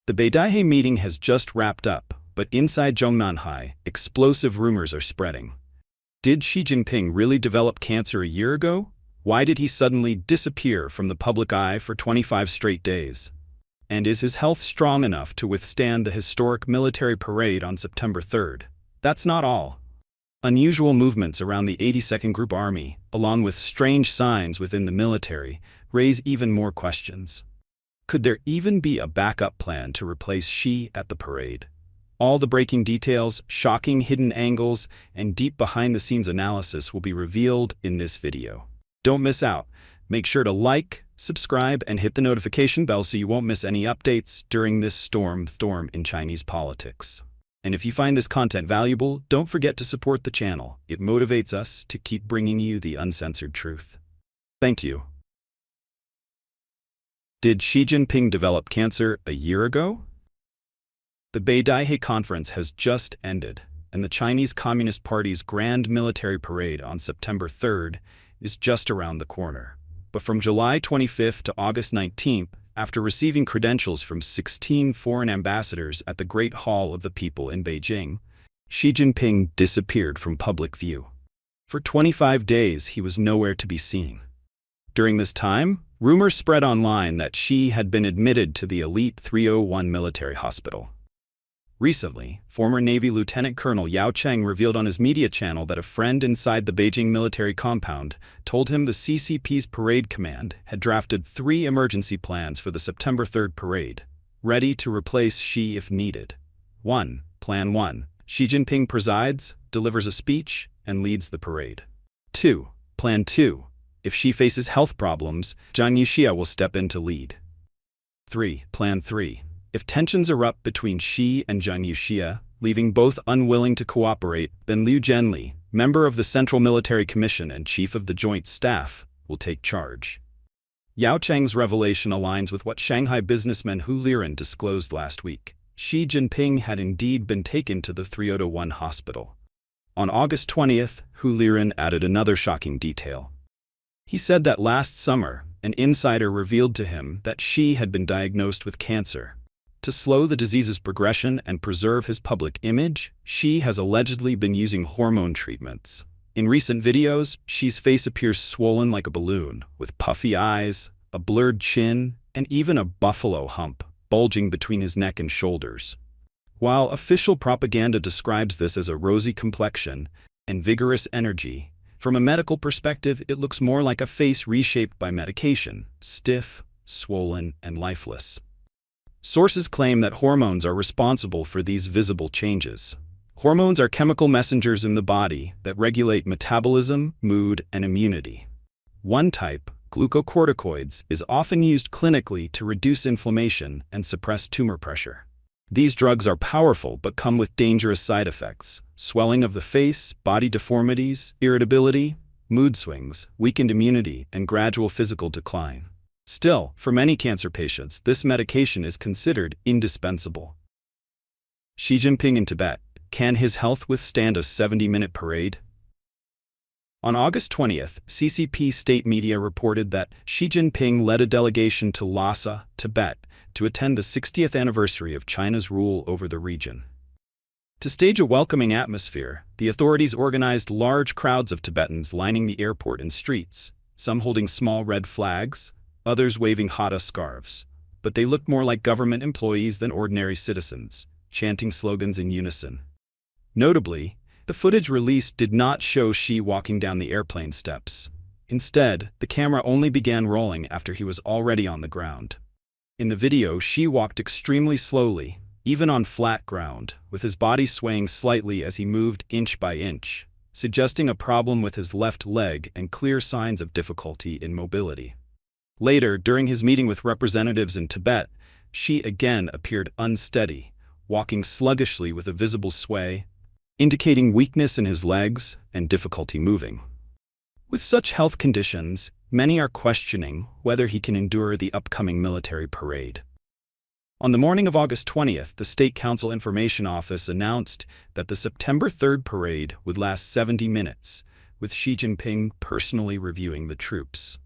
The Beidaihe meeting has just wrapped up, but inside Zhongnanhai, explosive rumors are spreading. Did Xi Jinping really develop cancer a year ago? Why did he suddenly disappear from the public eye for 25 straight days? And is his health strong enough to withstand the historic military parade on September 3rd? That's not all. Unusual movements around the 82nd Group Army, along with strange signs within the military, raise even more questions. Could there even be a backup plan to replace Xi at the parade? All the breaking details, shocking hidden angles, and deep behind-the-scenes analysis will be revealed in this video. Don't miss out. Make sure to like, subscribe, and hit the notification bell so you won't miss any updates during this storm in Chinese politics. And if you find this content valuable, don't forget to support the channel. It motivates us to keep bringing you the uncensored truth. Thank you. Did Xi Jinping develop cancer a year ago? The Beidaihe conference has just ended, and the Chinese Communist Party's grand military parade on September 3rd is just around the corner. But from July 25th to August 19th, after receiving credentials from 16 foreign ambassadors at the Great Hall of the People in Beijing, Xi Jinping disappeared from public view. For 25 days, he was nowhere to be seen. During this time, rumors spread online that Xi had been admitted to the elite 301 military hospital. Recently, former Navy Lieutenant Colonel Yao Cheng revealed on his media channel that a friend inside the Beijing military compound told him the CCP's parade command had drafted 3 emergency plans for the September 3rd parade, ready to replace Xi if needed. 1. Plan 1. Xi Jinping presides, delivers a speech, and leads the parade. 2. Plan 2. If Xi faces health problems, Zhongnanhai will step in to lead. 3. Plan 3. If tensions erupt between Xi and Zhongnanhai, leaving both unwilling to cooperate, then Liu Zhenli, member of the Central Military Commission and chief of the Joint Staff, will take charge. Yao Cheng's revelation aligns with what Shanghai businessman Hu Liren disclosed last week. Xi Jinping had indeed been taken to the 301 hospital. On August 20th, Hu Liren added another shocking detail. He said that last summer, an insider revealed to him that Xi had been diagnosed with cancer. To slow the disease's progression and preserve his public image, Xi has allegedly been using hormone treatments. In recent videos, Xi's face appears swollen like a balloon, with puffy eyes, a blurred chin, and even a buffalo hump bulging between his neck and shoulders. While official propaganda describes this as a rosy complexion and vigorous energy, from a medical perspective, it looks more like a face reshaped by medication, stiff, swollen, and lifeless. Sources claim that hormones are responsible for these visible changes. Hormones are chemical messengers in the body that regulate metabolism, mood, and immunity. One type, glucocorticoids, is often used clinically to reduce inflammation and suppress tumor pressure. These drugs are powerful but come with dangerous side effects: swelling of the face, body deformities, irritability, mood swings, weakened immunity, and gradual physical decline. Still, for many cancer patients, this medication is considered indispensable. Xi Jinping in Tibet. Can his health withstand a 70-minute parade? On August 20th, CCP state media reported that Xi Jinping led a delegation to Lhasa, Tibet, to attend the 60th anniversary of China's rule over the region. To stage a welcoming atmosphere, the authorities organized large crowds of Tibetans lining the airport and streets, some holding small red flags, others waving hata scarves, but they looked more like government employees than ordinary citizens, chanting slogans in unison. Notably, the footage released did not show Xi walking down the airplane steps. Instead, the camera only began rolling after he was already on the ground. In the video, Xi walked extremely slowly, even on flat ground, with his body swaying slightly as he moved inch by inch, suggesting a problem with his left leg and clear signs of difficulty in mobility. Later, during his meeting with representatives in Tibet, Xi again appeared unsteady, walking sluggishly with a visible sway, indicating weakness in his legs and difficulty moving. With such health conditions, many are questioning whether he can endure the upcoming military parade. On the morning of August 20th, the State Council Information Office announced that the September 3rd parade would last 70 minutes, with Xi Jinping personally reviewing the troops.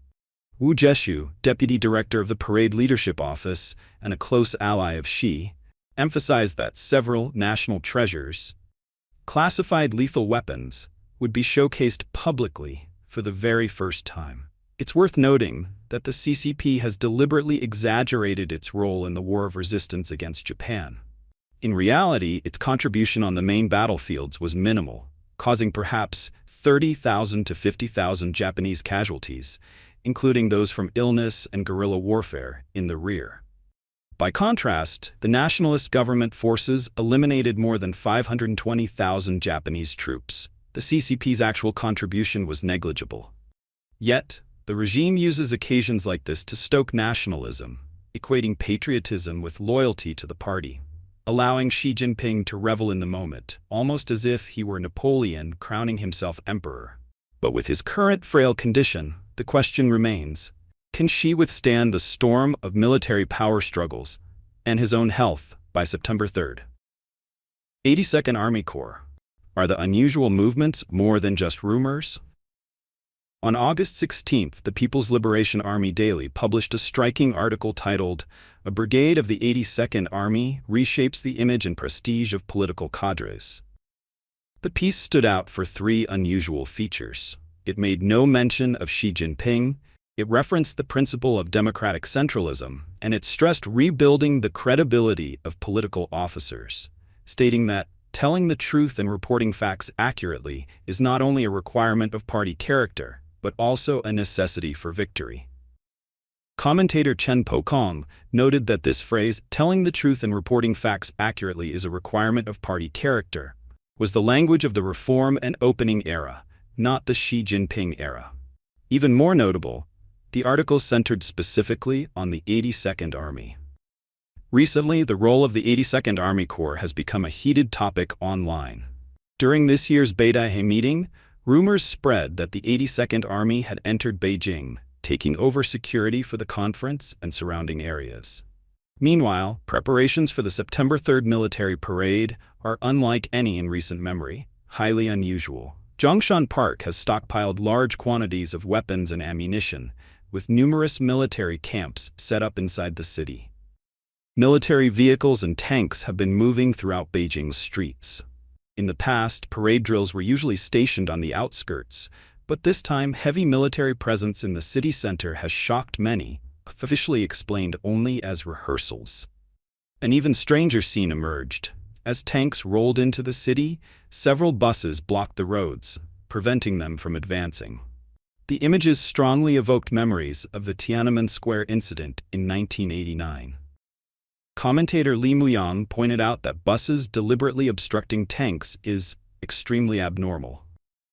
Wu Zheshu, deputy director of the Parade Leadership Office and a close ally of Xi, emphasized that several national treasures, classified lethal weapons, would be showcased publicly for the very first time. It's worth noting that the CCP has deliberately exaggerated its role in the war of resistance against Japan. In reality, its contribution on the main battlefields was minimal, causing perhaps 30,000 to 50,000 Japanese casualties, including those from illness and guerrilla warfare, in the rear. By contrast, the nationalist government forces eliminated more than 520,000 Japanese troops. The CCP's actual contribution was negligible. Yet, the regime uses occasions like this to stoke nationalism, equating patriotism with loyalty to the party, allowing Xi Jinping to revel in the moment, almost as if he were Napoleon crowning himself emperor. But with his current frail condition, the question remains, can Xi withstand the storm of military power struggles and his own health by September 3rd? 82nd Army Corps. Are the unusual movements more than just rumors? On August 16th, the People's Liberation Army Daily published a striking article titled, "A Brigade of the 82nd Army Reshapes the Image and Prestige of Political Cadres." The piece stood out for three unusual features. It made no mention of Xi Jinping, it referenced the principle of democratic centralism, and it stressed rebuilding the credibility of political officers, stating that telling the truth and reporting facts accurately is not only a requirement of party character, but also a necessity for victory. Commentator Chen Pokong noted that this phrase, telling the truth and reporting facts accurately is a requirement of party character, was the language of the reform and opening era, not the Xi Jinping era. Even more notable, the article centered specifically on the 82nd Army. Recently, the role of the 82nd Army Corps has become a heated topic online. During this year's Beidaihe meeting, rumors spread that the 82nd Army had entered Beijing, taking over security for the conference and surrounding areas. Meanwhile, preparations for the September 3rd military parade are unlike any in recent memory, highly unusual. Zhongshan Park has stockpiled large quantities of weapons and ammunition, with numerous military camps set up inside the city. Military vehicles and tanks have been moving throughout Beijing's streets. In the past, parade drills were usually stationed on the outskirts, but this time heavy military presence in the city center has shocked many, officially explained only as rehearsals. An even stranger scene emerged. As tanks rolled into the city, several buses blocked the roads, preventing them from advancing. The images strongly evoked memories of the Tiananmen Square incident in 1989. Commentator Li Muyang pointed out that buses deliberately obstructing tanks is extremely abnormal.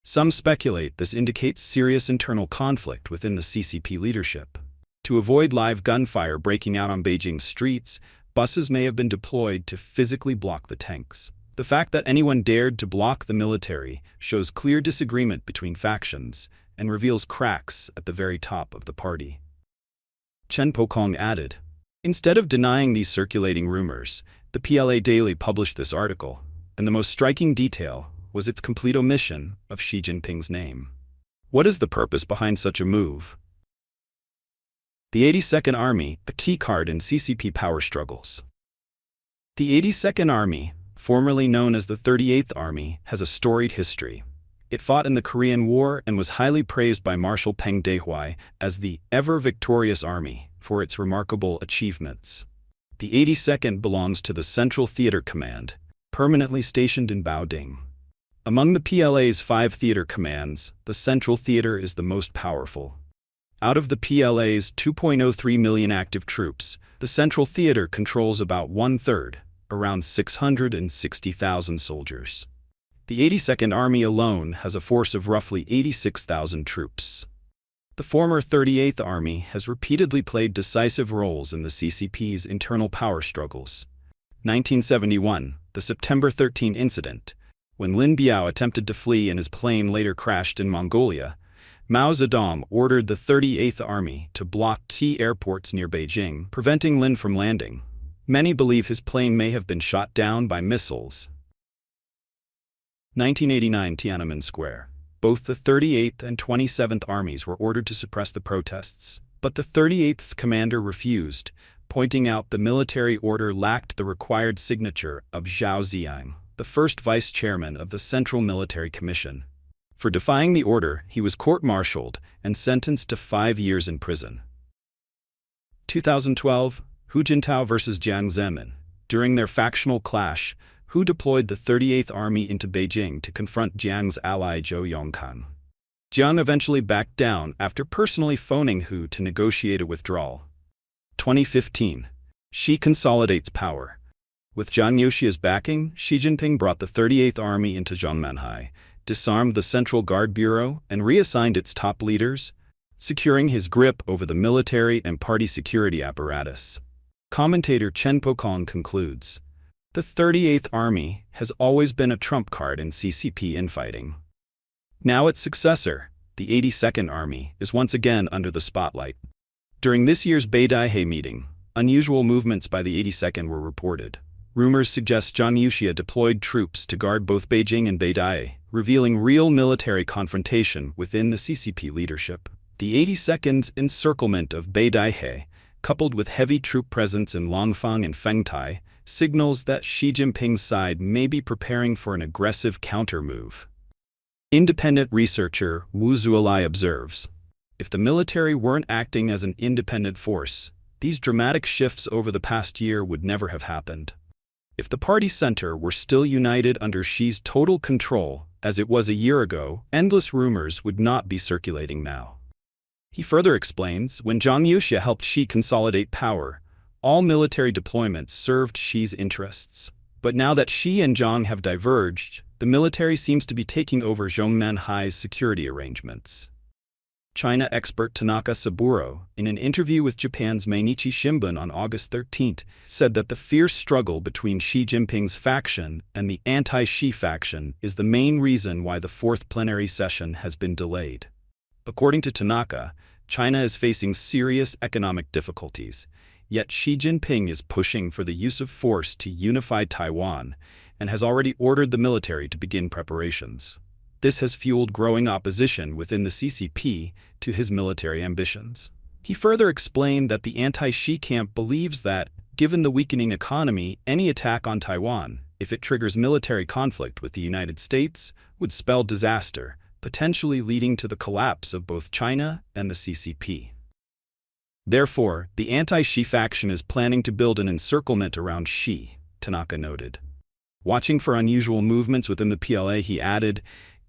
Some speculate this indicates serious internal conflict within the CCP leadership. To avoid live gunfire breaking out on Beijing's streets, buses may have been deployed to physically block the tanks. The fact that anyone dared to block the military shows clear disagreement between factions and reveals cracks at the very top of the party. Chen Pokong added, "Instead of denying these circulating rumors, the PLA Daily published this article, and the most striking detail was its complete omission of Xi Jinping's name. What is the purpose behind such a move?" The 82nd Army, a key card in CCP power struggles. The 82nd Army, formerly known as the 38th Army, has a storied history. It fought in the Korean War and was highly praised by Marshal Peng Dehuai as the ever-victorious army for its remarkable achievements. The 82nd belongs to the Central Theater Command, permanently stationed in Baoding. Among the PLA's 5 theater commands, the Central Theater is the most powerful. Out of the PLA's 2.03 million active troops, the Central Theater controls about 1/3, around 660,000 soldiers. The 82nd Army alone has a force of roughly 86,000 troops. The former 38th Army has repeatedly played decisive roles in the CCP's internal power struggles. 1971, the September 13 incident, when Lin Biao attempted to flee and his plane later crashed in Mongolia, Mao Zedong ordered the 38th Army to block key airports near Beijing, preventing Lin from landing. Many believe his plane may have been shot down by missiles. 1989 Tiananmen Square. Both the 38th and 27th Armies were ordered to suppress the protests, But the 38th commander refused, pointing out the military order lacked the required signature of Zhao Ziyang, the first vice chairman of the Central Military Commission. For defying the order, he was court-martialed and sentenced to 5 years in prison. 2012, Hu Jintao versus Jiang Zemin. During their factional clash, Hu deployed the 38th Army into Beijing to confront Jiang's ally Zhou Yongcan. Jiang eventually backed down after personally phoning Hu to negotiate a withdrawal. 2015. Xi consolidates power. With Zhang Youxia's backing, Xi Jinping brought the 38th Army into Zhongnanhai, disarmed the Central Guard Bureau, and reassigned its top leaders, securing his grip over the military and party security apparatus. Commentator Chen Pokong concludes, "The 38th Army has always been a trump card in CCP infighting. Now its successor, the 82nd Army, is once again under the spotlight." During this year's Beidaihe meeting, unusual movements by the 82nd were reported. Rumors suggest Zhang Youxia deployed troops to guard both Beijing and Beidaihe, revealing real military confrontation within the CCP leadership. The 82nd's encirclement of Beidaihe, coupled with heavy troop presence in Langfang and Fengtai, signals that Xi Jinping's side may be preparing for an aggressive counter-move. Independent researcher Wu Zuolai observes, if the military weren't acting as an independent force, these dramatic shifts over the past year would never have happened. If the party center were still united under Xi's total control, as it was a year ago, endless rumors would not be circulating now. He further explains, when Zhang Youxia helped Xi consolidate power, all military deployments served Xi's interests. But now that Xi and Zhang have diverged, the military seems to be taking over Zhongnanhai's security arrangements. China expert Tanaka Saburo, in an interview with Japan's Mainichi Shimbun on August 13, said that the fierce struggle between Xi Jinping's faction and the anti-Xi faction is the main reason why the 4th plenary session has been delayed. According to Tanaka, China is facing serious economic difficulties, yet Xi Jinping is pushing for the use of force to unify Taiwan and has already ordered the military to begin preparations. This has fueled growing opposition within the CCP to his military ambitions. He further explained that the anti-Xi camp believes that, given the weakening economy, any attack on Taiwan, if it triggers military conflict with the United States, would spell disaster, potentially leading to the collapse of both China and the CCP. Therefore, the anti-Xi faction is planning to build an encirclement around Xi, Tanaka noted. Watching for unusual movements within the PLA, he added,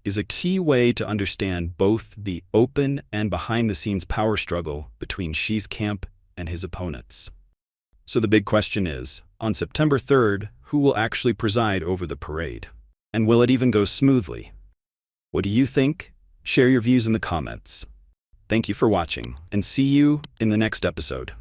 is a key way to understand both the open and behind-the-scenes power struggle between Xi's camp and his opponents. So the big question is, on September 3rd, who will actually preside over the parade? And will it even go smoothly? What do you think? Share your views in the comments. Thank you for watching, and see you in the next episode.